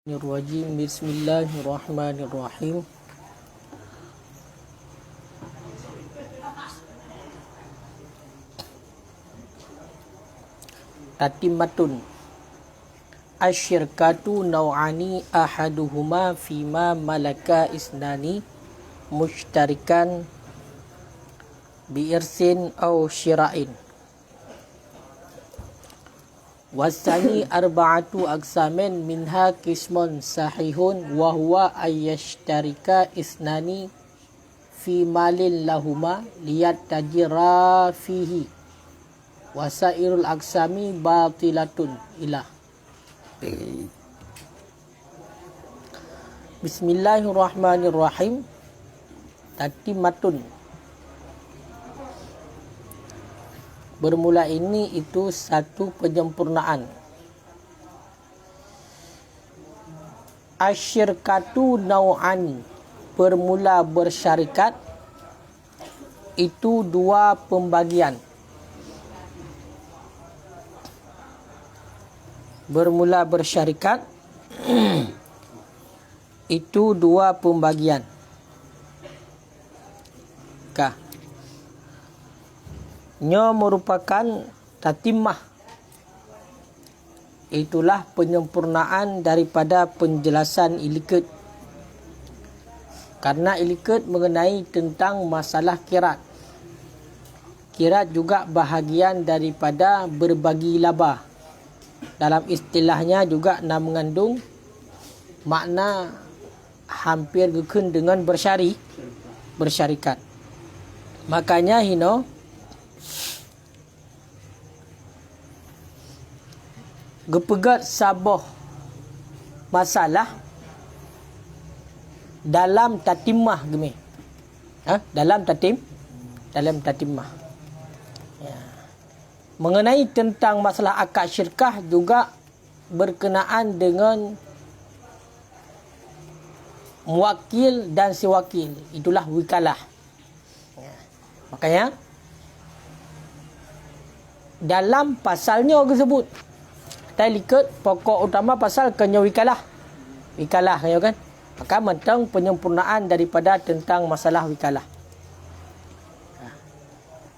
Bismillahirrahmanirrahim. Tatimmatun. Asyirkatu naw'ani ahaduhuma fima malaka isnani mushtarikan biirsin aw syira'in. Wasani arba'atu aqsamin minha qismun sahihun wa huwa ayyashtarika isnani fi malin lahuma liyatajira fihi wasairul aqsami batilatun ilah. Bismillahirrahmanirrahim. Tatimmatun. Bermula ini itu satu penyempurnaan. Asyirkatu naw'ani, bermula bersyarikat, itu dua pembagian. Bermula bersyarikat itu dua pembagian. Kah? Nya merupakan tatimah. Itulah penyempurnaan daripada penjelasan ilikat. Karena ilikat mengenai tentang masalah kirat. Kirat juga bahagian daripada berbagi laba. Dalam istilahnya juga mengandung makna hampir gekun dengan bersyarikat. Makanya gepegat sabah masalah dalam tatimah gemi. Dalam tatimah. Ya. Mengenai tentang masalah akad syirkah juga berkenaan dengan muwakil dan si wakil. Itulah wikalah. Ya. Makanya dalam pasalnya tersebut likat pokok utama pasal kena wikalah kan, maka tentang penyempurnaan daripada tentang masalah wikalah.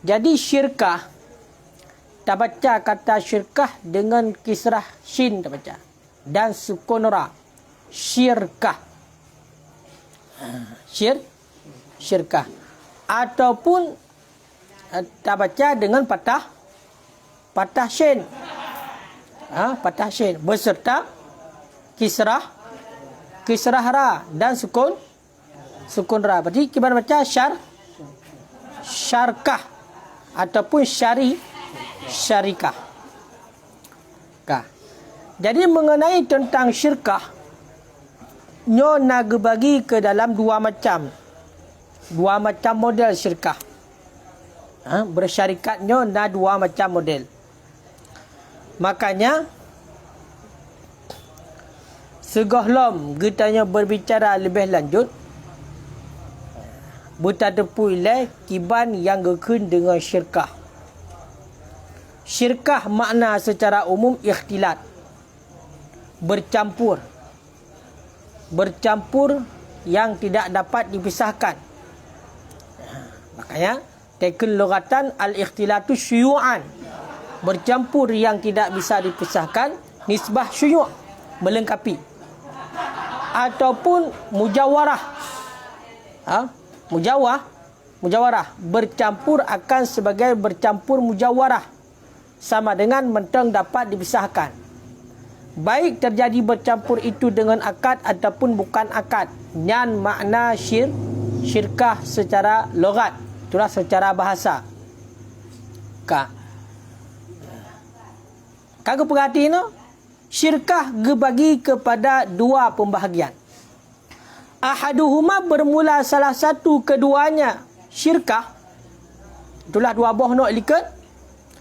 Jadi syirkah tak baca kata syirkah dengan kisrah shin tak baca dan sukun ra, syirkah. Syirkah ataupun tak baca dengan patah shin. Patah shin beserta kisrah ra dan sukun ra. Berarti kita baca syarkah ataupun syarikah. Jadi mengenai tentang syirkah, nyo nak bagi ke dalam dua macam model syirkah. Bersyarikatnya nak dua macam model. Makanya segohlom kitanya berbicara lebih lanjut bertadepu ilai kiban yang gekun dengan syirkah. Syirkah makna secara umum ikhtilat, bercampur yang tidak dapat dipisahkan. Makanya tekun lugatan al-ikhtilatu syuyu'an, bercampur yang tidak bisa dipisahkan, nisbah syuyu', melengkapi. Ataupun mujawarah. Mujawarah bercampur akan sebagai bercampur mujawarah, sama dengan mentang dapat dipisahkan. Baik terjadi bercampur itu dengan akad ataupun bukan akad. Nyan makna syirkah secara logat. Itulah secara bahasa. Kagak perhati syirkah gebagi kepada dua pembahagian. Ahaduhuma bermula salah satu keduanya syirkah. Itulah dua boh nok likat.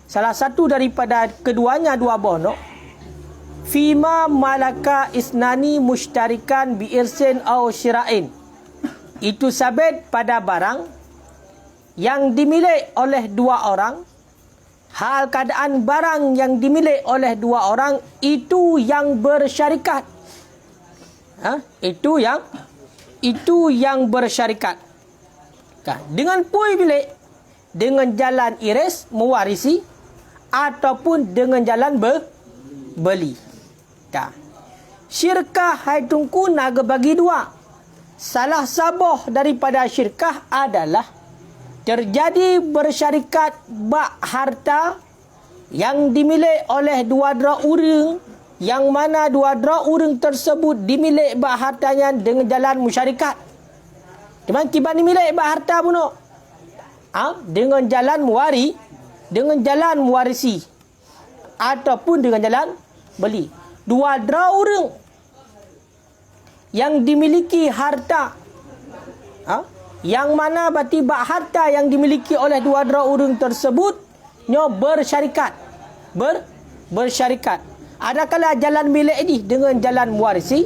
Salah satu daripada keduanya dua boh nok. Fima malaka isnani mushtarikan biirsin aw syira'in. Itu sabit pada barang yang dimiliki oleh dua orang. Hal keadaan barang yang dimiliki oleh dua orang itu yang bersyarikat. Itu yang bersyarikat. Dengan pui bilik, dengan jalan iris mewarisi, ataupun dengan jalan beli. Syirkah hai tungku naga bagi dua. Salah sabah daripada syirkah adalah terjadi bersyarikat bak harta yang dimiliki oleh dua-dua orang, yang mana dua-dua orang tersebut dimiliki bak hartanya dengan jalan musyarikat. Teman kiban dimiliki bak harta pun dengan jalan mewarisi ataupun dengan jalan beli. Dua-dua orang yang dimiliki harta, yang mana berarti bak harta yang dimiliki oleh dua-dua orang tersebut nyo bersyarikat. Bersyarikat. Adakala jalan milik ini dengan jalan mewarisi,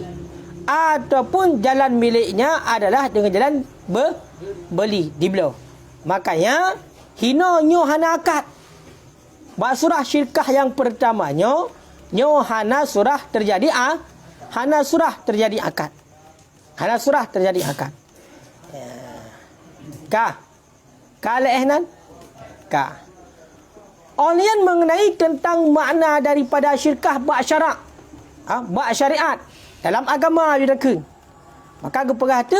ataupun jalan miliknya adalah dengan jalan beli di belah. Makanya hina nyo hana akad. Bak surah syirkah yang pertamanya nyo hana surah terjadi hana surah terjadi akad. Hana surah terjadi akad. Kale ehnan? Olian mengenai tentang makna daripada syirkah bak syarak. Bak syariat dalam agama yudakun. Maka keperhata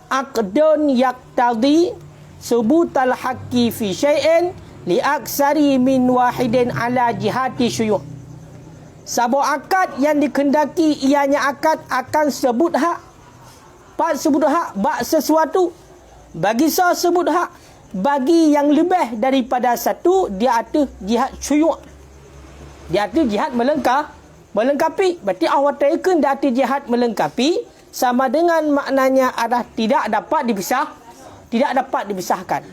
aqdun yaqtadi subutal haqqi fi syai'in li aksari min wahidin ala jihati syuyuh. Sebuah akad yang dikendaki ianya akad akan sebut hak. Pak sebut hak bak sesuatu. Bagi saya sebut hak, bagi yang lebih daripada satu, dia ada jihad syuyuk. Dia ada jihad melengkapi. Berarti awak taken dia ada jihad melengkapi, sama dengan maknanya adalah tidak dapat dipisahkan.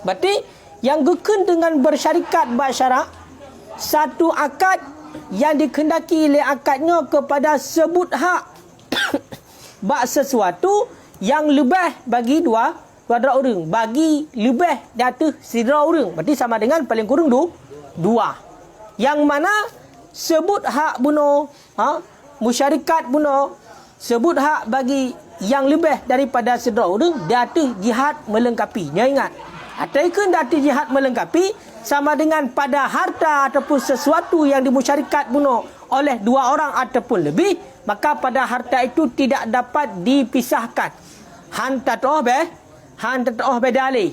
Berarti yang gekun dengan bersyarikat bersyarak, satu akad yang dikendaki oleh akadnya kepada sebut hak bak sesuatu yang lebih bagi dua orang, bagi lebih di atas sidra orang, berarti sama dengan paling kurang dua. Yang mana sebut hak bunuh, musyarikat bunuh, sebut hak bagi yang lebih daripada sidra orang di atas jihad melengkapi. Nya ingat, ataikun di atas jihad melengkapi sama dengan pada harta ataupun sesuatu yang dimusyarikat bunuh oleh dua orang ataupun lebih, maka pada harta itu tidak dapat dipisahkan. Hanta toh bedali.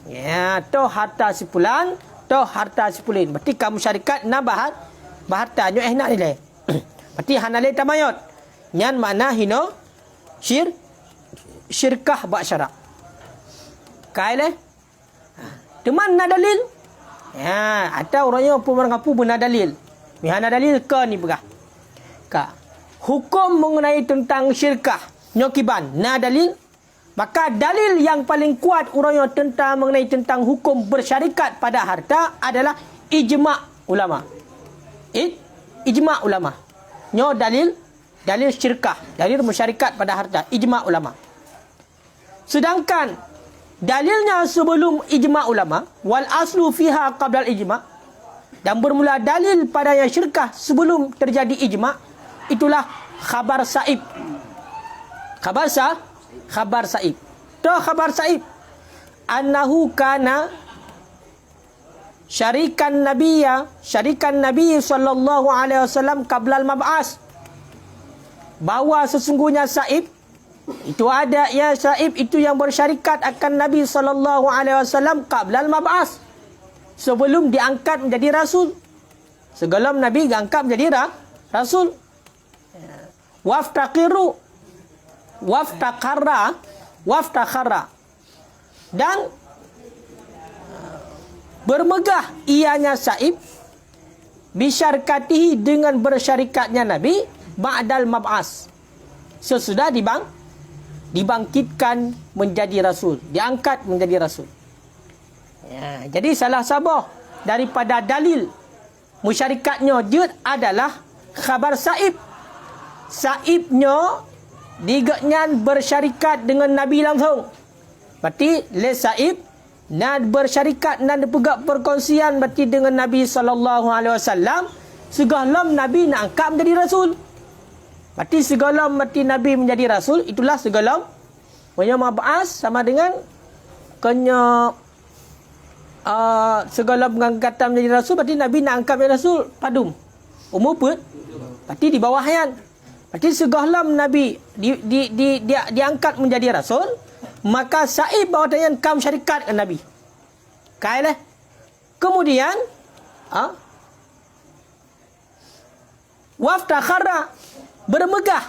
Ya, toh harta sipulan, toh harta sipulin. Berarti kamu syarikat na baharta nyo nak nilai. Berarti hanale tamayot. Nyan makna hino syirkah bak syarak. Kaile. Teman na dalil. Ya, atau orangnya pun mengaku benar dalil. Mihana dalil ke ni begah. Hukum mengenai tentang syirkah nyokiban na dalil. Maka dalil yang paling kuat urangnya tentang mengenai tentang hukum bersyarikat pada harta adalah ijma' ulama. Ijma' ulama. Nyo dalil syirkah, dalil bersyarikat pada harta, ijma' ulama. Sedangkan dalilnya sebelum ijma' ulama, wal aslu fiha qabla al ijma', dan bermula dalil pada yang syirkah sebelum terjadi ijma', itulah khabar saib. Khabar saib. Toh khabar saib annahu kana syarikan Nabi sallallahu alaihi wasallam qabla al-mab'as. Bahawa sesungguhnya saib itu ada, ya saib itu yang bersyarikat akan Nabi sallallahu alaihi wasallam qabla al-mab'as, sebelum diangkat menjadi rasul. Sebelum Nabi diangkat menjadi rasul. Waftakhara dan bermegah ianya saib bisyarkatihi dengan bersyarikatnya Nabi ba'dal mab'as, sesudah dibangkitkan menjadi rasul, diangkat menjadi rasul. Ya, jadi salah sabah daripada dalil musyarikatnya jud adalah khabar saib. Saibnya digaknyan bersyarikat dengan Nabi langsung. Berarti le saib nan bersyarikat nan dipegak perkongsian berarti dengan Nabi sallallahu alaihi wasallam sebelum Nabi nak angkat menjadi rasul. Berarti segala mati Nabi menjadi Rasul, itulah segala mab'as sama dengan kena segala pengangkatan menjadi Rasul. Berarti Nabi nak angkat menjadi Rasul padum. Umur pun. Berarti di bawah yan. Berarti segala Nabi diangkat menjadi Rasul, maka Sa'ib bawa tanya kam syarikat dengan Nabi. Kailah. Kemudian waftakhara, bermegah.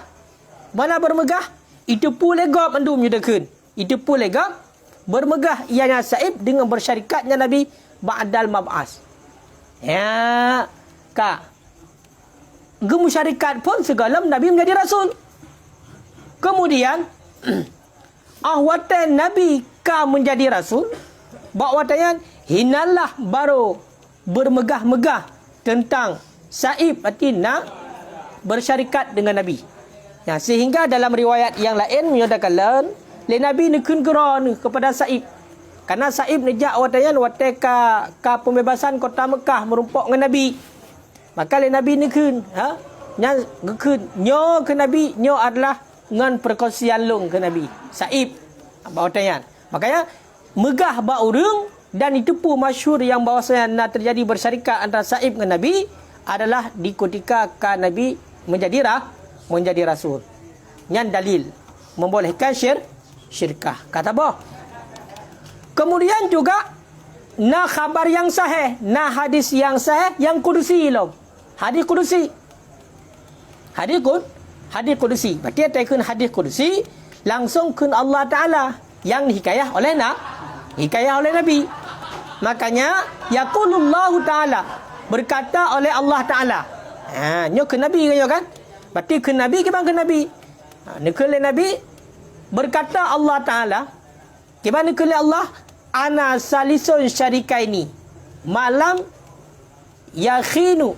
Mana bermegah? Itu pun legap andum yudakeun. Itu pun legap bermegah ianya Sa'ib dengan bersyarikatnya Nabi ba'dal mab'as. Ya, ka. Gemu syarikat pun segala Nabi menjadi Rasul. Kemudian ahwatan Nabi ka menjadi Rasul, bakwatayan hinalah baru bermegah-megah tentang Sa'ib arti nak bersyarikat dengan Nabi. Ya, sehingga dalam riwayat yang lain menyatakan le Nabi nekun geron kepada Sa'ib. Karena Sa'ib nejak watayan wateka ka pembebasan kota Mekah merumpok dengan Nabi. Maka le Nabi nekun nya nekun nyo ke Nabi, nyo adalah ngan perkongsian long ke Nabi. Sa'ib watayan. Makanya megah ba urang dan itu pun masyhur yang bahawasanya nak terjadi bersyarikat antara Sa'ib dengan Nabi adalah di ketika ka Nabi menjadi Rasul. Yang dalil membolehkan syirkah. Kata apa? Kemudian juga na khabar yang sahih, na hadis yang sahih yang kudusi lo. Hadis kudusi. Hadis kudusi. Berarti ataikun hadis kudusi langsung kun Allah Taala yang hikayah oleh Nabi. Makanya yaqulullahu Taala, berkata oleh Allah Taala. Nyo ke Nabi kan? Berarti ke Nabi ke Nabi. Nekele Nabi berkata Allah Taala, gimana nekele Allah? Ana salisun syarikaini. Malam yakhinu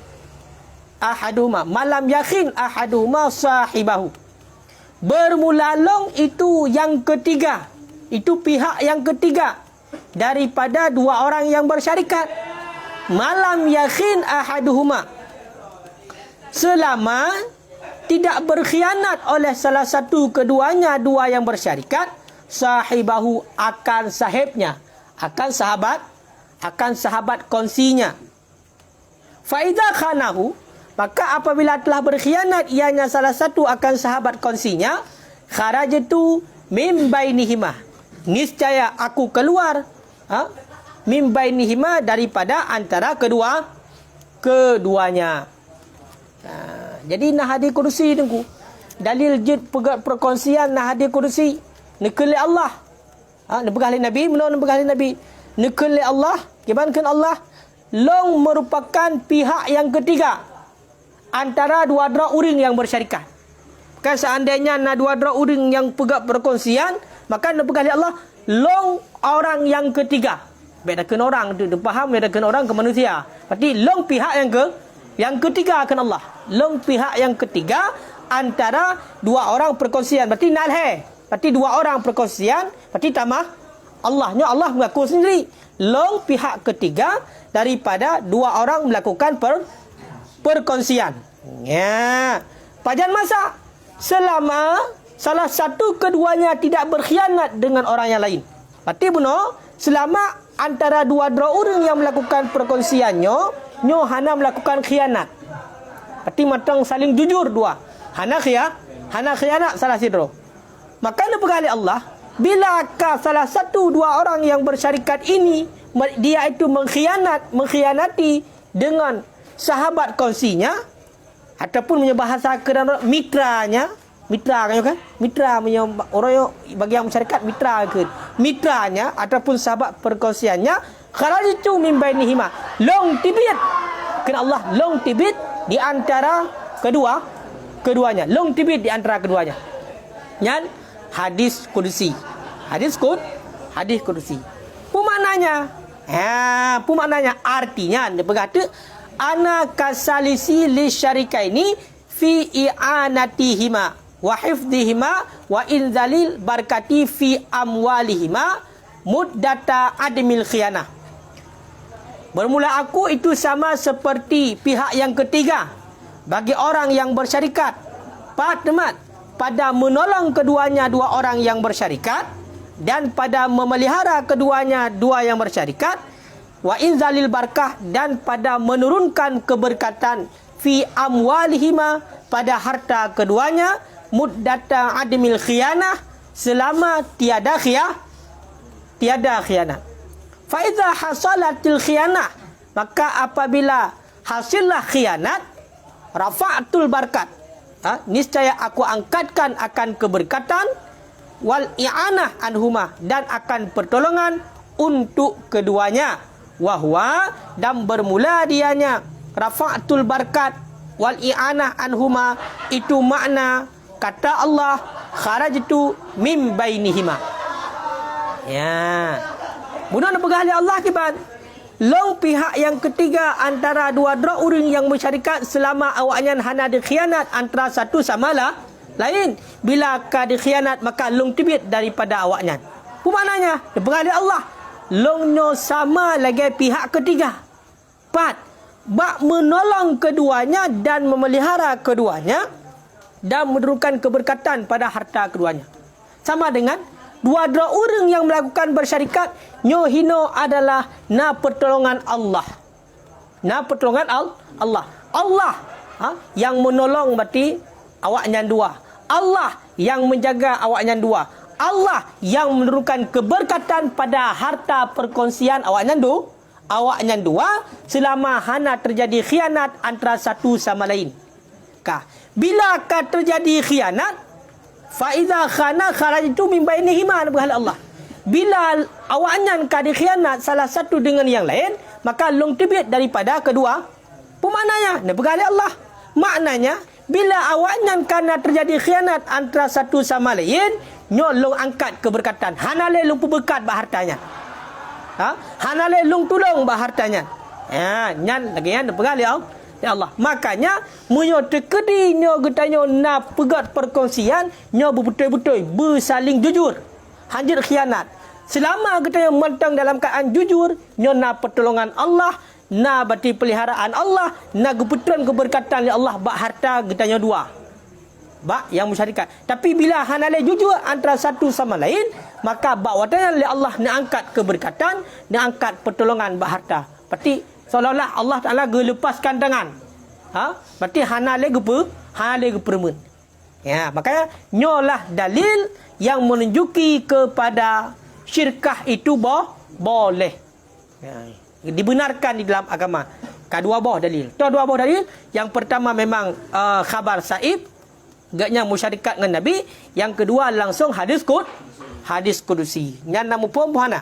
ahaduma. Malam yakhin ahaduma sahibahu. Bermulalong itu yang ketiga. Itu pihak yang ketiga daripada dua orang yang bersyarikat. Malam yakhin ahaduhuma. Selama tidak berkhianat oleh salah satu keduanya, dua yang bersyarikat, sahibahu akan sahibnya, akan sahabat kongsinya. Fa idza khanahu, maka apabila telah berkhianat ianya salah satu akan sahabat kongsinya, kharajtu mim bainihima, niscaya aku keluar mim bainihima daripada antara keduanya. Jadi nah hadis kursi tengku dalil jid perkongsian nah hadis kursi nekele Allah nepegah Nabi menon nepegah Nabi nekele Allah kibankan Allah long merupakan pihak yang ketiga antara dua uring yang bersyarikat. Kan seandainya na dua uring yang pegak perkongsian, maka nepegah Allah long orang yang ketiga. Bedakan orang tu faham, bedakan orang ke manusia. Berarti long pihak yang ketiga akan Allah. Long pihak yang ketiga antara dua orang perkongsian. Berarti nalhe. Berarti dua orang perkongsian. Berarti tamah Allahnya Allah mengaku sendiri. Long pihak ketiga daripada dua orang melakukan perkongsian. Ya. Pajan masa selama salah satu keduanya tidak berkhianat dengan orang yang lain. Berarti benar selama antara dua orang yang melakukan perkongsiannya nyo hana melakukan khianat. Berarti matang saling jujur dua. Hana khianat salah sidro. Maka nepegah Allah, bilakah salah satu dua orang yang bersyarikat ini dia itu mengkhianati dengan sahabat kongsinya ataupun menyebahasakan mitranya, mitra kan? Mitra punya orang yang bagi yang bersyarikat mitra ke. Mitranya ataupun sahabat perkongsiannya kharajtu min bainihima. Long tibit kena Allah long tibit di antara keduanya. Long tibit di antara keduanya. Yang hadis kudusi. Hadis kudusi. Pumaknanya artinya dia berkata ana kasalisi li syarikaini fi i'anatihima wa hifdhihima wa inzalil barakati fi amwalihima muddata admil khianah. Bermula aku itu sama seperti pihak yang ketiga bagi orang yang bersyarikat teman, pada menolong keduanya dua orang yang bersyarikat, dan pada memelihara keduanya dua yang bersyarikat, wa inzalil barakah, dan pada menurunkan keberkatan fi amwalihima, pada harta keduanya, muddata admil khianah, selama tiada khianat. Fa idza hasalatil khianah, maka apabila hasillah khianat, rafa'tul barakat, niscaya aku angkatkan akan keberkatan, wal i'anah anhuma, dan akan pertolongan untuk keduanya, wahwa, dan bermula dianya rafa'tul barakat wal i'anah anhuma, itu makna kata Allah kharajtu min bainihima. Ya, mudah pegang Allah kiban. Long pihak yang ketiga antara dua orang yang bersyarikat selama awaknya hana dikhianat antara satu sama lain. Bila ka dikhianat maka long tibit daripada awaknya. Apa maknanya? Pegang Allah. Longnya sama lagi pihak ketiga. 4. Bak menolong keduanya dan memelihara keduanya dan menurunkan keberkatan pada harta keduanya. Sama dengan dua orang yang melakukan bersyarikat, nyohino adalah na pertolongan Allah. Na pertolongan Allah. Allah yang menolong berarti awaknya dua. Allah yang menjaga awaknya dua. Allah yang menurunkan keberkatan pada harta perkongsian awaknya dua selama hana terjadi khianat antara satu sama lain. Bila terjadi khianat, faiza khana kharajtu min bainihima, Allah. Bila awaknya kadi khianat salah satu dengan yang lain, maka long tibit daripada kedua. Apa maknanya? Berkali Allah. Maknanya bila awaknya kana terjadi khianat antara satu sama lain, nyo long angkat keberkatan. Hanale long berkat bah hartanya. Hanale long tulung bah hartanya. Ya, nyan lagi yang berkali Allah. Ya Allah. Makanya munyo tekedi nyo getanyo na pegat perkongsian, nyo betul-betul bersaling jujur. Hanjir khianat. Selama getanyo mentang dalam keadaan jujur, nyo na pertolongan Allah, na berarti peliharaan Allah, na kebetulan keberkatan ya Allah bak harta getanyo dua. Bak yang musyarikat. Tapi bila hanale jujur antara satu sama lain, maka bak watanya oleh Allah na angkat keberkatan, na angkat pertolongan bak harta. Berarti seolah-olah Allah Ta'ala lepaskan tangan. Berarti hana lagi permen. Ya, makanya nyolah dalil yang menunjuki kepada syirkah itu boleh. Ya, dibenarkan di dalam agama. Kedua buah dalil. Tu dua buah dalil. Yang pertama memang khabar saib, agaknya musyarikat dengan Nabi. Yang kedua langsung hadis kudusi. Yang nama pun buhana.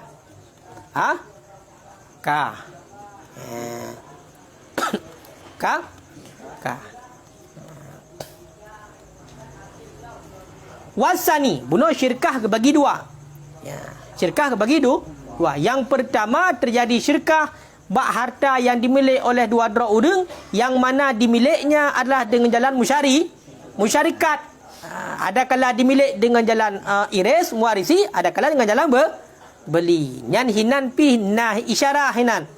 Wasani, bunuh syirkah bagi dua. Ya, syirkah bagi dua. Yang pertama terjadi syirkah bak harta yang dimiliki oleh dua orang yang mana dimiliknya adalah dengan jalan musyarikat. Ada kala dimilik dengan jalan iris muarisi, ada kala dengan jalan beli. Nyan hinan pi nah isyarah hinan.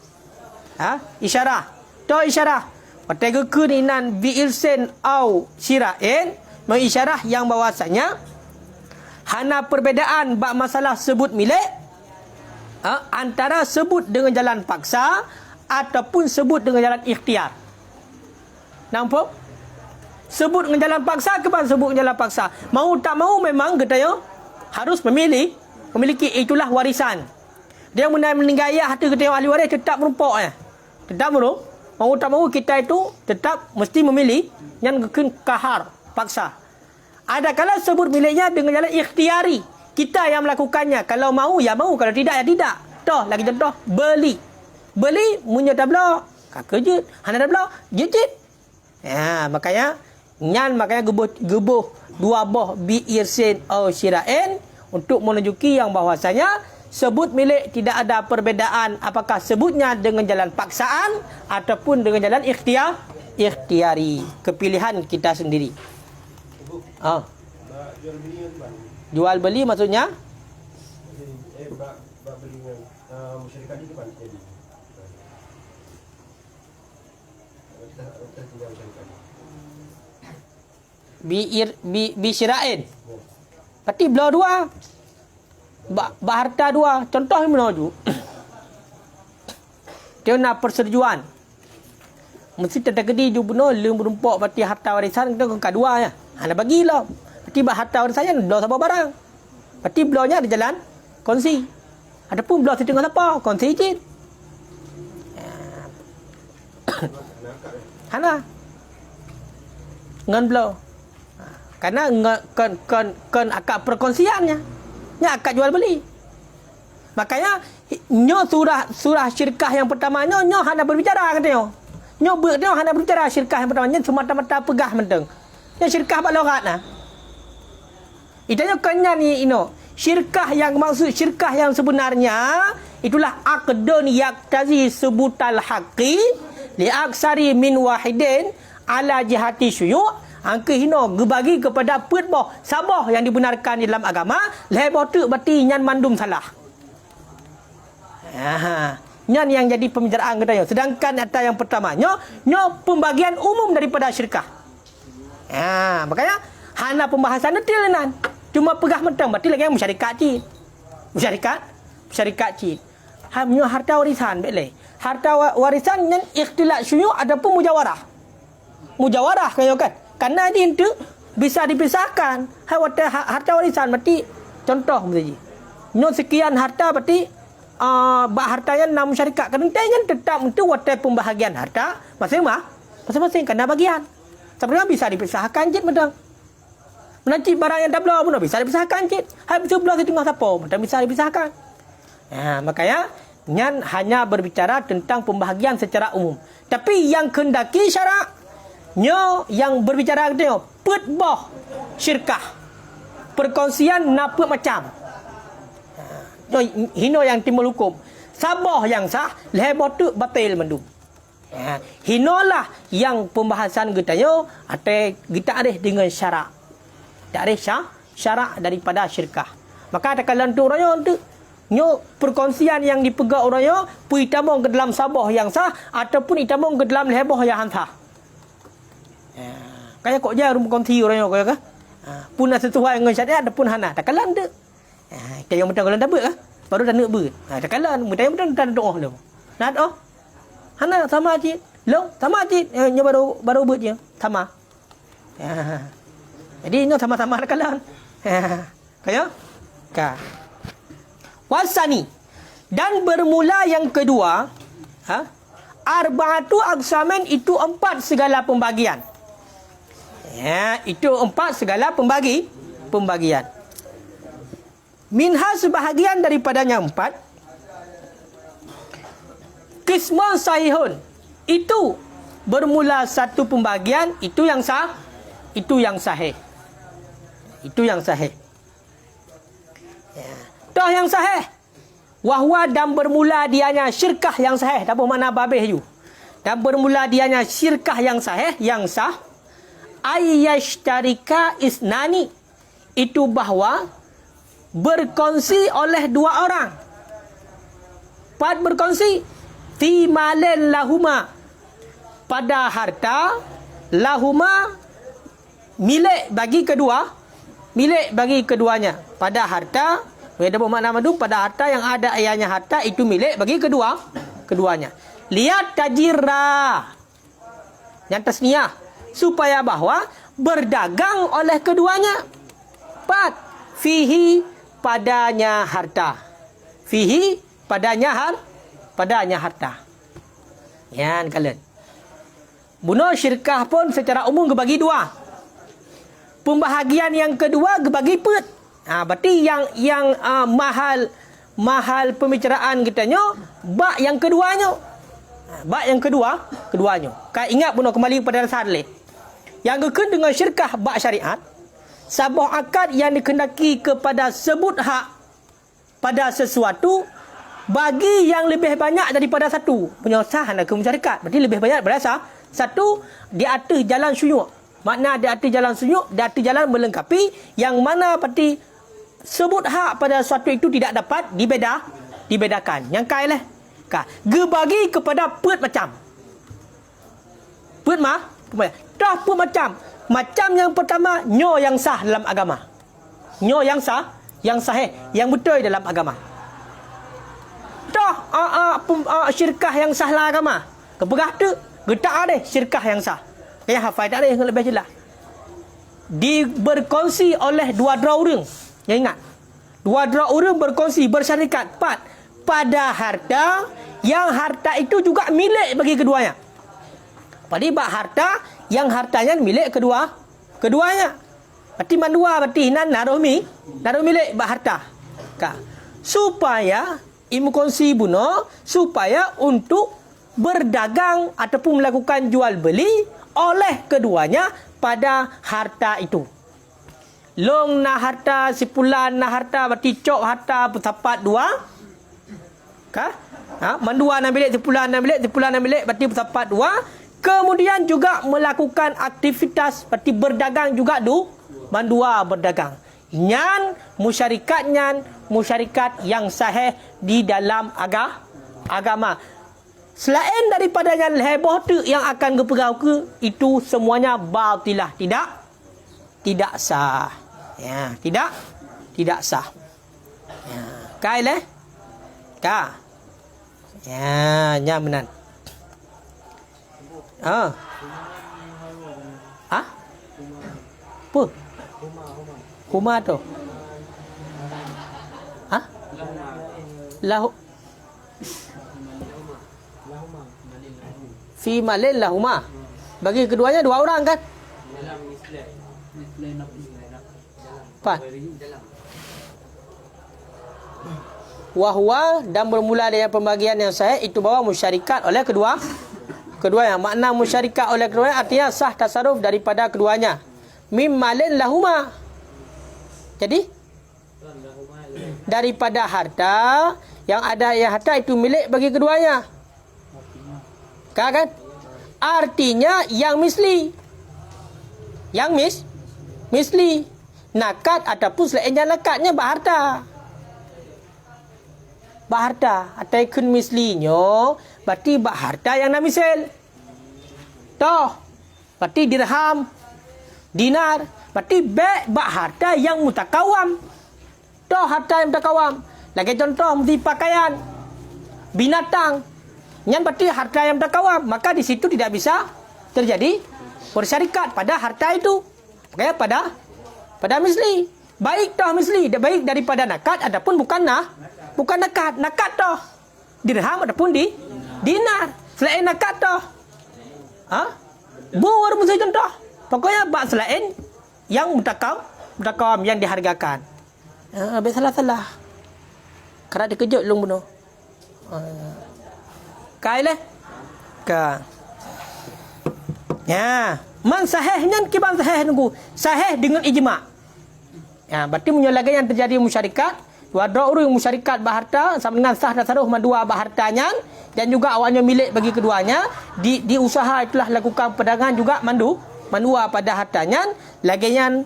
Isyarah. To isyarah. Patega kuninan bi irsen au syira'in, mengisyarah yang bahwasanya hana perbezaan bab masalah sebut milik antara sebut dengan jalan paksa ataupun sebut dengan jalan ikhtiar. Nampak? Sebut dengan jalan paksa ke sebut dengan jalan paksa. Mau tak mau memang kita harus memiliki itulah warisan. Dia meninggal ayah harta kita ahli waris tetap merumpaknya. Tetap merumpuk. Mau tak mau kita itu tetap mesti memilih yang kahar, paksa. Ada kala sebut miliknya dengan jalan ikhtiari. Kita yang melakukannya. Kalau mau, ya mau. Kalau tidak, ya tidak. Toh, lagi contoh. Beli. Beli, munya tabla. Kakejut. Hana tabla. Jejit. Ya, makanya gebuh dua boh bi irsin au syira'in untuk menunjuki yang bahwasanya sebut milik tidak ada perbezaan apakah sebutnya dengan jalan paksaan ataupun dengan jalan ikhtiari, kepilihan kita sendiri. Jual beli maksudnya? bi syira'in. Berarti belah dua. Ba harta dua. Contoh yang menuju. Dia nak persetujuan. Mesti terjadi ju benar lem berumpak berarti harta warisan kita ke dua ya. Nak bagilah. Berarti harta warisannya belah siapa barang. Berarti belahnya ada jalan kongsi. Adapun belah setengah siapa? Kongsi je. Hana. Ngan belah. Karena kan akad perkongsiannya. Nya akad jual beli. Makanya nyo surah syirkah yang pertamanya nyo hendak berbicara katanya. Nyo hendak berbicara syirkah yang pertamanya semata-mata pegah menteng. Nya syirkah bak logat nah. Itanya kanya ni syirkah yang maksud syirkah yang sebenarnya itulah aqdun yaktazi subutal haqqi li aksari min wahidin ala jihati syuyu' angka hino gebagi kepada petboh sabah yang dibenarkan di dalam agama leboh tu berarti nyan mandum salah. Nyan yang jadi pembicaraan katanya. Sedangkan atas yang pertama nyo pembagian umum daripada syirkah. Makanya hana pembahasan detail nan. Cuma pegah mentang berarti lagi yang masyarakat cik. Masyarakat cik. Nyo harta warisan boleh. Harta warisan nyan ikhtilat syuyu' adapun mujawarah. Mujawarah kayo kan. Karena dia itu bisa dipisahkan. Harta warisan berarti contoh saja. Nyo sekian harta berarti hartanya enam syarikat. Kerana tetap itu watai pembahagian harta masing-masing kena bagian. Sebenarnya bisa dipisahkan je medang. Menanti barang yang tak belah pun bisa dipisahkan je. Hai bisa belah setengah siapa pun bisa dipisahkan. Makanya nyan hanya berbicara tentang pembahagian secara umum. Tapi yang kendaki syarak nyo yang berbicara katanya petboh syirkah perkongsian napa macam hino yang timbul hukum sabah yang sah leboh tu batil mendung. Hinolah yang pembahasan katanya atau kita ada dengan syarak tak ada syarak daripada syirkah. Maka ada kalan tu orang tu nyo perkongsian yang dipegang orang pun itamong ke dalam sabah yang sah ataupun itamong ke dalam leboh yang sah. Kayak kok jarum konti orang kau kah? Pun nak sesuai dengan syariat ada pun hana. Tak kalan de. Dia yang betul kalan tak ber baru dah nak ber. Tak kalan mudah yang betul tak doa lu. Nak doa. Hana sama cik. Lo sama cik. Nya baru ber je. Sama. Jadi ini sama-sama tak kalan. Kayak ka. Wasani dan bermula yang kedua, arba'atu aqsamin itu 4 segala pembagian. Itu 4 segala pembagian. Minha sebahagian daripadanya 4. Qismun sahihun. Itu bermula satu pembagian, itu yang sah, itu yang sahih. Itu yang sahih. Toh yang sahih. Wahwa dan bermula dianya syirkah yang sahih. Tak apa makna babih you. Dan bermula dianya syirkah yang sahih, yang sah. Ayyashtarika isnani. Itu bahawa berkongsi oleh 2 orang. Berkongsi. Fi malin lahuma. Pada harta. Lahuma. Milik bagi kedua. Milik bagi keduanya. Pada harta. Ada bermakna madu pada harta yang ada ayahnya harta itu milik bagi keduanya. Lihat tajirah. Yang tasniah. Supaya bahawa berdagang oleh keduanya. 4. Fihi padanya harta. Fihi padanya harta. Yan kalian. Bunuh syirkah pun secara umum dibagi 2. Pembahagian yang kedua dibagi 4. Berarti yang mahal pembicaraan kitanya bak yang keduanya. Bak yang keduanya. Kau ingat pun kembali kepada dasar leh. Yang kekun dengan syirkah bak syariat, sabah akad yang dikendaki kepada sebut hak pada sesuatu bagi yang lebih banyak daripada satu. Penyosahan ke masyarakat. Berarti lebih banyak daripada satu di atas jalan syuyuk. Makna di atas jalan syuyuk, di atas jalan melengkapi yang mana berarti sebut hak pada sesuatu itu tidak dapat dibedakan. Yang kai lah. Gebagi kepada put macam. Put dah put macam. Macam yang pertama, nyo yang sah dalam agama. Nyo yang sah, yang sahih, yang betul dalam agama. Dah syirkah yang sah dalam agama. Keperah tu, getak ada syirkah yang sah. Yang hafal tak ada yang lebih jelas. Berkongsi oleh dua orang. Yang ingat. Dua orang berkongsi, bersyarikat pada harta, yang harta itu juga milik bagi keduanya. Pada bak harta, yang hartanya milik keduanya. Berarti mandua, berarti naruh milik bak harta. Supaya ilmu kongsi buno, supaya untuk berdagang ataupun melakukan jual beli oleh keduanya pada harta itu. Long na harta, sipulan na harta, berarti cok harta bersapat dua. Mandua na milik, sipulan na milik, berarti bersapat dua. Kemudian juga melakukan aktivitas seperti berdagang juga mandua berdagang. Nyan musyarikat yang sahih di dalam agama. Selain daripada yang heboh tu yang akan berperau ke, itu semuanya batilah, tidak sah. Ya, tidak sah. Ya, kai leh. Ya, nyamanan. Apa? Huma tu. Lahu fi malin lahuma. Bagi keduanya dua orang kan? Apa? Wahwa dan bermula dengan pembagian yang sahih itu bahawa musyarikat oleh keduanya. Makna musyarikat oleh keduanya artinya sah tasarruf daripada keduanya. Mim malin lahuma. Jadi daripada harta yang ada, yang harta itu milik bagi keduanya. Kan? Artinya yang misli. Misli. Nakat ataupun selainnya nakatnya berharta. Ataikun mislinya berarti berharta yang nak misal. Toh. Berarti dirham, dinar. Berarti berharta yang mutakawam. Toh harta yang mutakawam. Lagi contoh mesti pakaian, binatang. Yang berarti harta yang mutakawam. Maka di situ tidak bisa terjadi bersyarikat pada harta itu. Makanya pada misli. Baik toh misli, baik daripada nakat ataupun bukan nakat. Nakat toh dirham ataupun dinar. Selain nakat toh bor mesti contoh. Pokoknya bak selain yang mutakawam yang dihargakan. Habis salah. Kerana dikejut long bunuh. Kai leh. Ya, man sahihnya kiban sahih nunggu. Sahih dengan ijma'. Ya, berarti menyelagi yang terjadi musyarikat, dua orang musyarikat berharta sama dengan sah tasarruf mandua berhartanya dan juga awalnya milik bagi keduanya, di usaha itulah lakukan perdagangan juga mandua pada hartanya, lagian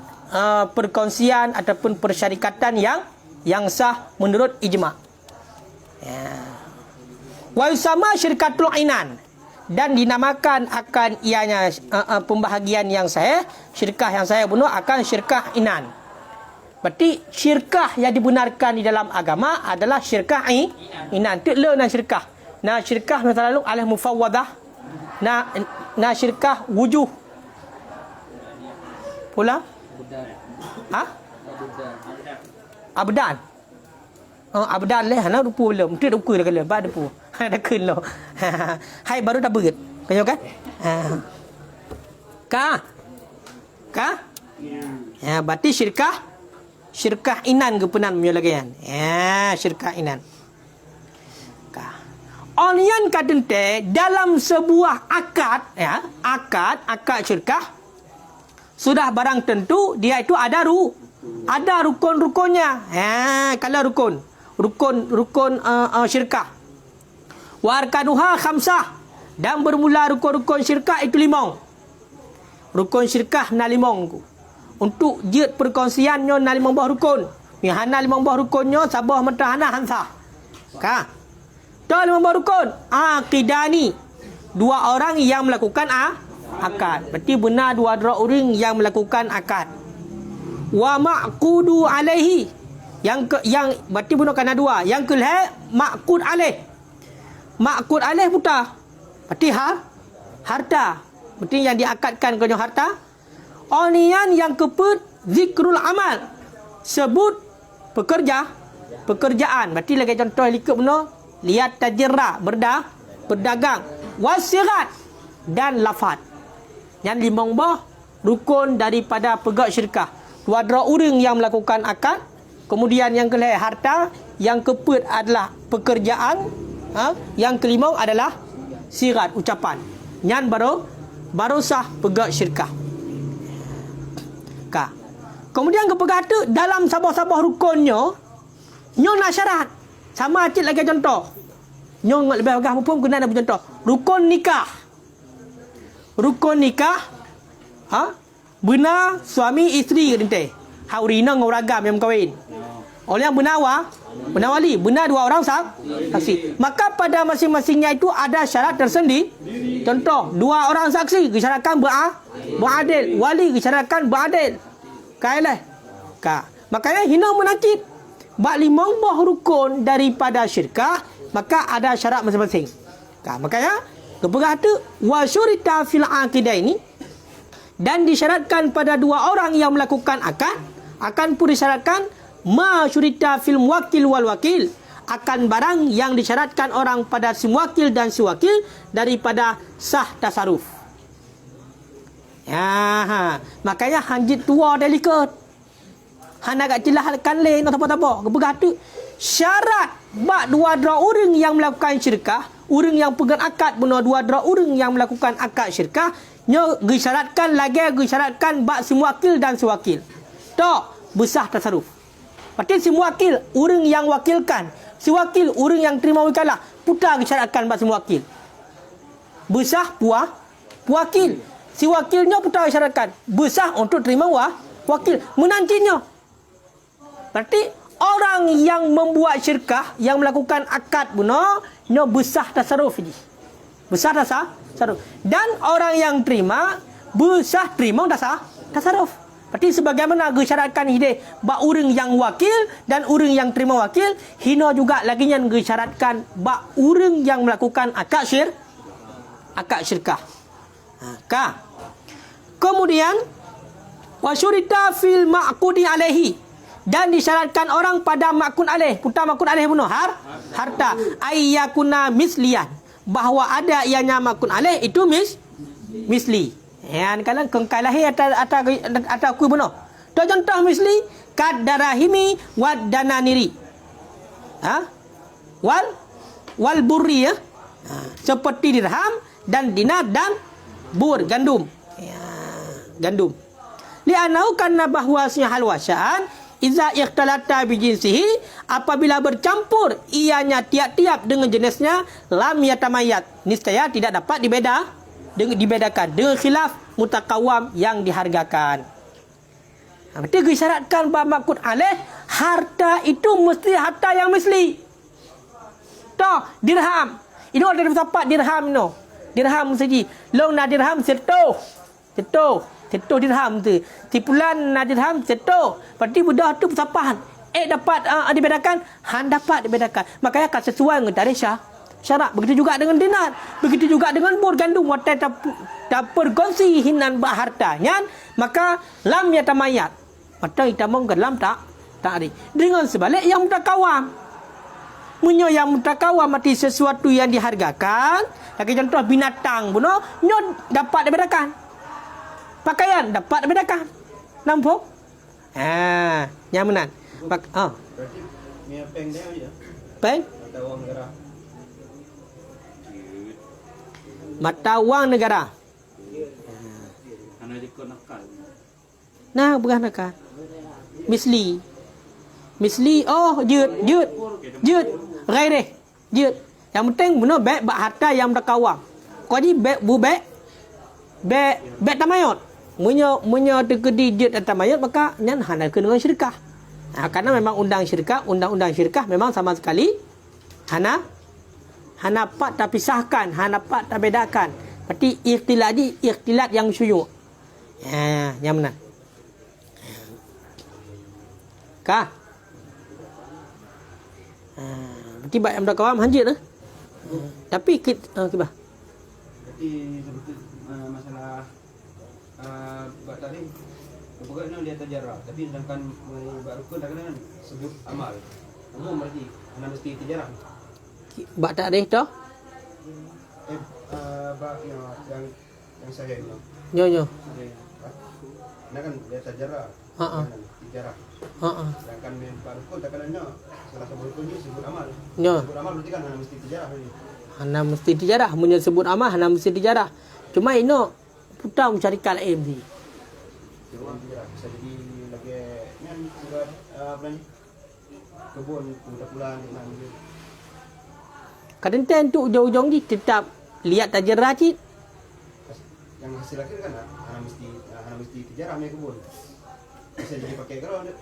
perkongsian ataupun persyarikatan yang sah menurut ijma'. Ya. Wa yusama syirkatul inan, dan dinamakan akan ianya pembahagian yang sahih, syirkah yang sahih bunuh akan syirkah inan. Berarti syirkah yang dibenarkan di dalam agama adalah syirkah inan. Tu le na syirkah. Na syirkah masa lalu alih mufawwadah. Na syirkah wujuh. Pula? Abdan. Abdan leh hana rupa belum. Mesti rupa dah kala. Ba rupa. Dah kun lo. Hai baru dah berit. Kau kan? Ya, berarti syirkah inan ke penan menyolagian. Ya, syirkah inan. Onian kadente dalam sebuah akad, ya, akad syirkah sudah barang tentu dia itu ada rukun-rukunnya. Ya, kalau rukun syirkah. Wa arkanuha khamsah, dan bermula rukun-rukun syirkah itu 5. Rukun syirkah na 5. Untuk jid perkongsiannya na 5 buah rukun. Ni hana 5 buah rukunnya sabah mentahana hansa. Dah 5 buah rukun. Aqidani. 2 orang yang melakukan akad. Berarti benar dua-dua orang yang melakukan akad. Wa ma'qudu alaihi. Yang berarti benar kena dua. Yang kelih ma'qud alaih. Ma'qud alaih putar. Berarti harta. Berarti yang diakadkan kena harta. Onian yang keput zikrul amal. Sebut pekerjaan. Berarti lagi contoh likut benar. Lihat tajirah, berdagang. Wasirat dan lafad. Yang lima buah rukun daripada pegawai syirkah. Dua-dua orang yang melakukan akad. Kemudian yang kelima harta. Yang keempat adalah pekerjaan. Yang kelima adalah sirat, ucapan. Yang baru sah pegawai syirkah. Kemudian kepegatu dalam sabah-sabah rukunnya. Nyo nak syarat. Sama acik lagi contoh. Nyo lebih agak pun kena ada contoh. Rukun nikah. Benar suami isteri rente. Haurina ngau ragam yang kahwin. Oleh yang benar wali. Benar dua orang saksi. Maka pada masing-masingnya itu ada syarat tersendiri. Contoh, dua orang saksi disyaratkan beradil. Wali disyaratkan beradil. Makanya hina menakid. Bak limang buah rukun daripada syirkah, maka ada syarat masing-masing. Makanya keberkata wa syurita fil aqidah ini, dan disyaratkan pada dua orang yang melakukan akad, akan pun disyaratkan ma syurita fil muwakkil wal wakil, akan barang yang disyaratkan orang pada si muwakkil dan si wakil daripada sah tasarruf. Makanya hanjit tua delikat. Hana kat jelaskan lain atau apa-apa. Keberkata syarat bak dua-dua orang yang melakukan syirkah, orang yang pegang akad benar dua-dua orang yang melakukan akad syirkah, nya disyaratkan bak si muwakkil dan si wakil. Tak besar tasarruf. Berarti si muwakkil orang yang wakilkan, si wakil orang yang terima wikalah, putar disyaratkan bak si muwakkil. Besar wakil. Si wakilnya putar disyaratkan besar untuk terima wakil menantinya. Berarti orang yang membuat syirkah, yang melakukan akad benar, nya besar tasarruf ini. Besar tasarruf. Dan orang yang terima, besar terima tasarruf. Berarti sebagaimana disyaratkan hidayah bak orang yang wakil dan orang yang terima wakil, hina juga lagi yang disyaratkan bak orang yang melakukan akad syirkah. Kemudian wasyurita fil ma'qudi alaihi, dan disyaratkan orang pada ma'qud alaih. Putar ma'qud alaih bunuh harta ayyakuna mislian, bahawa ada ianya ma'qud alaih itu misli. Yang kalian kengkalahi atau aku bunuh. Tu contoh misli kad darahimi wad dananiri. Wal burri ya. Seperti dirham dan dinar dan bur, gandum. Gandum. Li'anau karena bahwasanya halwasan iza ikhtalata bijinsihi, apabila bercampur ianya tiap-tiap dengan jenisnya, lam yatamayat, niscaya tidak dapat dibedakan dengan khilaf mutakawam yang dihargakan. Berarti disyaratkan bahawa ma'qud alaih, harta itu mesti harta yang misli. Dirham. Ini ada berapa dirham no? Dirham saja. Long na dirham seto dirham tu. Tipulan na dirham seto. Berarti budak tu bersapahan. Dapat dibedakan, han dapat dibedakan. Makanya akan sesuai dengan tarikh syarat. Begitu juga dengan dinar. Begitu juga dengan bor gandum. Watai tak perkongsi hinan bak hartanya. Maka lam yatamayat. Maka kita mungkin lam tak ada. Dengan sebalik yang mutakawam. Munyo yang mutakawam mati sesuatu yang dihargakan. Lagi contoh binatang bunuh. Nyo dapat dibedakan. Pakaian dapat dibedakan. Nampak? Nyamanan. Berarti ni peng dia aja. Peng? Mata wang negara. Mata wang negara. Ana dikon nakal. Nah, bukan nakal. Misli. Jut. Ghairi. Jut. Yang penting benar bek bak harta yang berkawam. Kau ni bek tamayot. Munyo terkedi jut tamayot, maka nyan hana dengan syirkah. Karena memang undang-undang syirkah memang sama sekali hana pat tak pisahkan, hana pat tak bedakan. Berarti ikhtilat ni ikhtilat yang syuyuk. Yang benar. Kah? Berarti baik yang berkawam hanjit lah. Tapi kita kibah. Berarti sebetulnya masalah buat tadi bukan dia terjarah, tapi sedangkan buat rukun kadang-kadang sebut amal. Umum berarti hanya mesti terjarah. Bak tak ada dah. Bak yang saya ni. Yo. Nah kan dia terjarah. Terjarah. Sedangkan buat rukun kadang-kadang salah satu rukun ni sebut amal. Yo. Sebut amal berarti kan hanya mesti terjarah ni. Hana mesti dijarah. Punya sebut amal hana mesti dijarah. Cuma ini putar syarikat lain mesti. Bisa jadi lagi kan buat apa ni? Kebun udah pulang nak ambil. Kadang-kadang tu ujung-ujung ni tetap lihat tajarah cik. Yang hasil akhir kan hana mesti tijarah punya kebun. Bisa jadi pakai ground.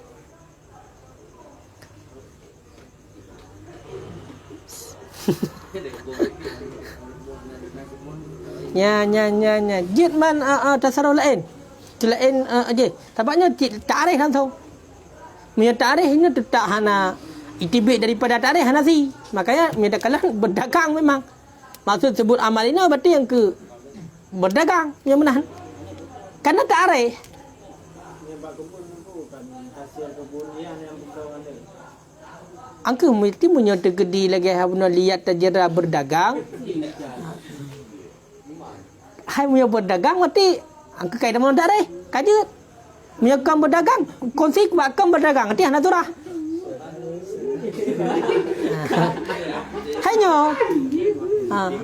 Nya. Jit man tasarruf lain. Lain aje. Tampaknya tarikh kan tahu. Punya tarikh ini tetap hana itibik daripada tarikh hana si. Makanya menyatakanlah berdagang memang. Maksud sebut amal ini berarti yang ke berdagang yang benar. Karena tarikh. Angka mesti punya tergedi lagi habuna lihat tajara berdagang. Hai punya berdagang mesti angka kaidah mana tarikh. Kajut. Punya kam berdagang, kongsi bakam berdagang nanti hana turah. Hanya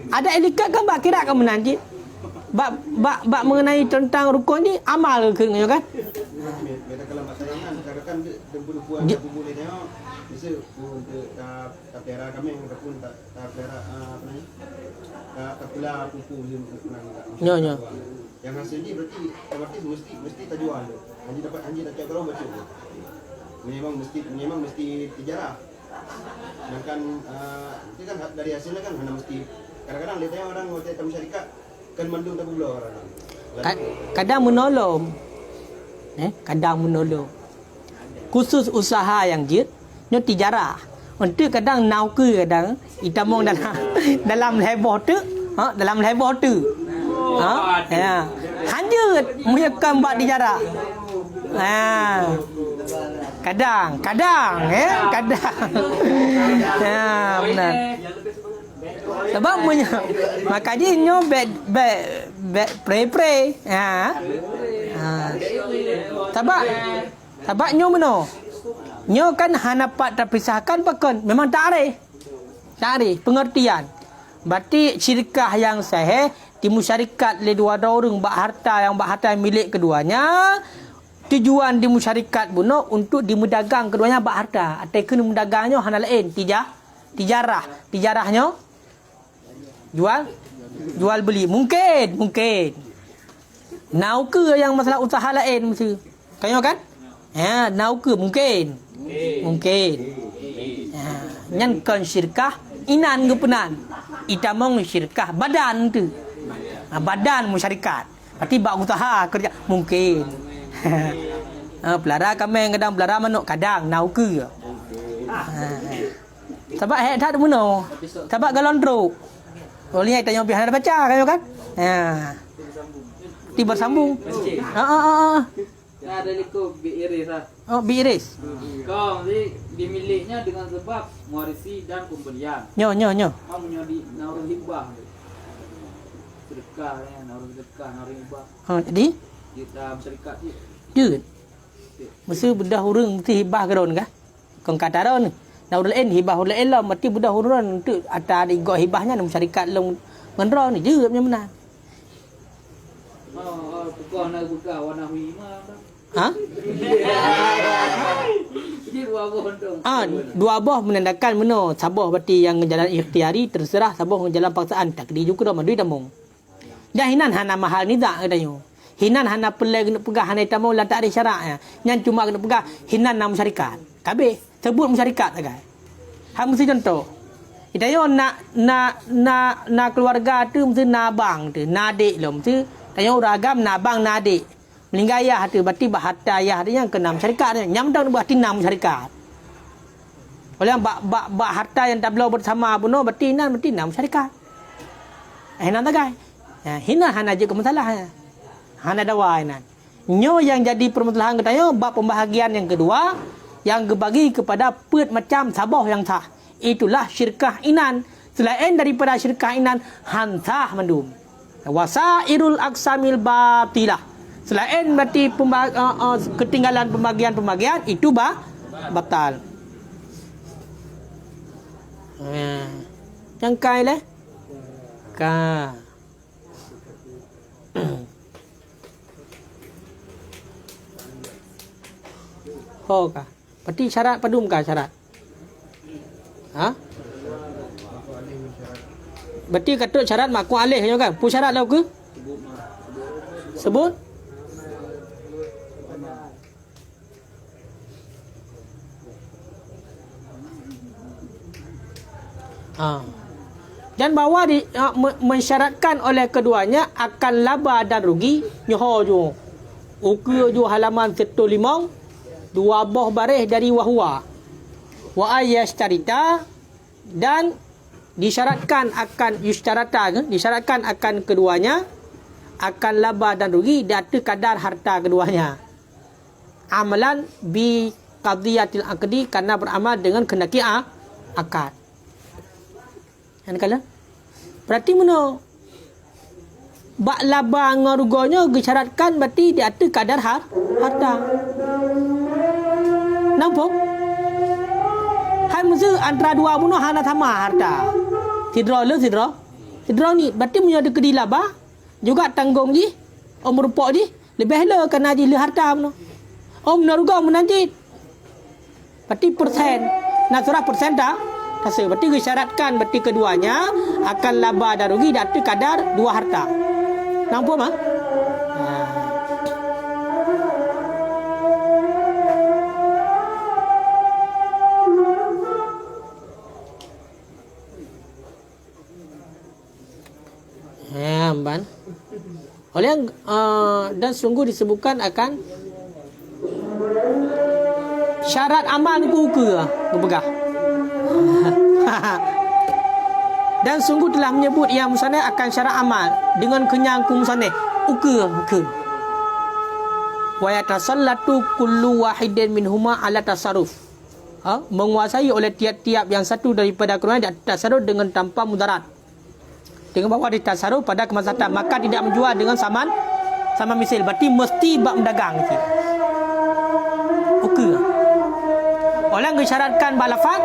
ada etiket kan bak kira kan menanjit. Bak mengenai tentang rukun ni amal ke ya kan? Beda kalau masalahnya kadang-kadang dembul puan boleh tengok bisa untuk tak pera kami ataupun tak pera apa ni? Tak pula pupu menang. Nyo. Yang hasil ni berarti mesti tak jual. Anji dapat tak cakap kalau betul. Memang mesti tijarah. Sedangkan itu kan dari hasilnya kan hanya mesti kadang-kadang lihat orang macam syarikat kan mandung tak gula orang. Kadang menolong. Kadang menolong. Khusus usaha yang jit, nyo tijarah. Untuk kadang nauke kadang itamong dalam heboh tu, dalam heboh tu. Hanjut menyekam bak tijarah. Kadang. Benar. Sebab makanya nyo bet pray. Sebab nyo meno. Nyo kan hana pat terpisahkan pakon. Memang tarikh pengertian. Berarti syirkah yang sahih dimusyarikat oleh dua orang bak harta milik keduanya. Tujuan dimusyarikat buno untuk dimudagang keduanya bak harta. Atau kena mudagangnya hana lain tijarah. Tijarahnya jual beli mungkin. Nauke yang masalah usaha lain mesti. Kayo kan? Nauke mungkin. Nyan kan syirkah inan gepenan. Itamong syirkah badan tu. Badan musyarikat. Berarti bak usaha kerja mungkin. Pelara kami kadang pelara manuk kadang nauke. Sebab tak ada muno. Sebab galon truk. Boleh tanya pihak ada baca kayo kan? Tiba sambung. Ada liko biiris lah. Oh, biiris. Kau ni dimiliknya dengan sebab mewarisi dan pemberian. Nyo. Kau punya di naruh hibah. Sedekah ya, naruh hibah. Jadi Kita syarikat ni. Dud. Mesti budak hurung mesti hibah keron kah? Kong kata ron. Naurul en hibah ul elam mesti budak hurun untuk ada igok hibahnya nam syarikat long ngendro ni je punya menang. Pukau nak buka warna hui mah. Jadi dua buah menandakan meno sabah berarti yang jalan ikhtiari terserah sabah jalan paksaan tak di juga dah duit tamong. Dah hinan hana mahal ni tak katanya. Hinan hana pelai kena pegah hana tamong la tak ada syaratnya. Yang cuma kena pegah hinan nam syarikat. Kabeh sebut syarikat tak kan. Hang mesti contoh. Kita yo nak keluarga tu mesti na bang tu, na adik lo mesti tayo ragam na bang na adik. Meninggal ayah tu berarti bahata ayah dia yang kena syarikat dia. Nyam dah berarti enam syarikat. Oleh yang bak harta yang tak belau bersama pun berarti enam syarikat. Nan tagai. Hina hana je ke masalah. Hana dawai nan. Nyo yang jadi permasalahan kita yo bab pembahagian yang kedua yang dibagi kepada pet macam sabah yang sah. Itulah syirkah inan. Selain daripada syirkah inan hansah mandum. Wasairul aksamil batilah. Selain berarti ketinggalan pembagian itu batal. Cangkai leh. Ka. Ho ka. Berarti syarat padum ka syarat? Ha? Berarti kata syarat mak ku alih je kan? Pu syarat lau ke? Sebut? Dan bahawa mensyaratkan oleh keduanya akan laba dan rugi nyoho jo. Ukur jo halaman 105 dua boh baris dari wahwa. Wa ayastarita dan disyaratkan akan keduanya akan laba dan rugi di atas kadar harta keduanya. Amalan bi qadiyatil aqdi karena beramal dengan kendaki akad. Kan kala? Berarti mana? Bak laba dengan rugonya disyaratkan berarti di atas kadar harta. Nampak? Hai mesti antara dua pun hana sama harta. Sidra ni berarti punya ada kedi laba juga tanggung ji. Merupok ji lebih le kena ji le harta pun. Menaruga menanjit. Berarti persen. Nak surah persen dah. Hasil berarti disyaratkan berarti keduanya akan laba dan rugi di atas kadar dua harta. Nampak mah? Ban. Oleh dan sungguh disebutkan akan syarat amal ni ukur berpegah. Dan sungguh telah menyebut yang musanah akan syarat amal dengan kenyangkung musanah ukur. Wa yatasallatu kullu wahidin minhuma ala tasarruf. Menguasai oleh tiap-tiap yang satu daripada keduanya tasarruf dengan tanpa mudarat. Dengan bahawa ditasarruf pada kemaslahatan, maka tidak menjual dengan sama misil. Berarti mesti bab mendagang itu. Ukur. Orang disyaratkan bab lafaz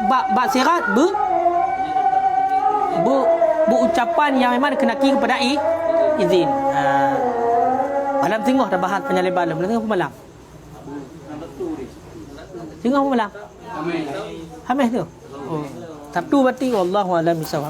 bab sirat ucapan yang memang dikenaki kepada izin. Malam tengok dah bahas penyaleban malam. Tengok malam. Tengok malam. Hamis tu. Sabtu berarti wallahu a'lam bissawab.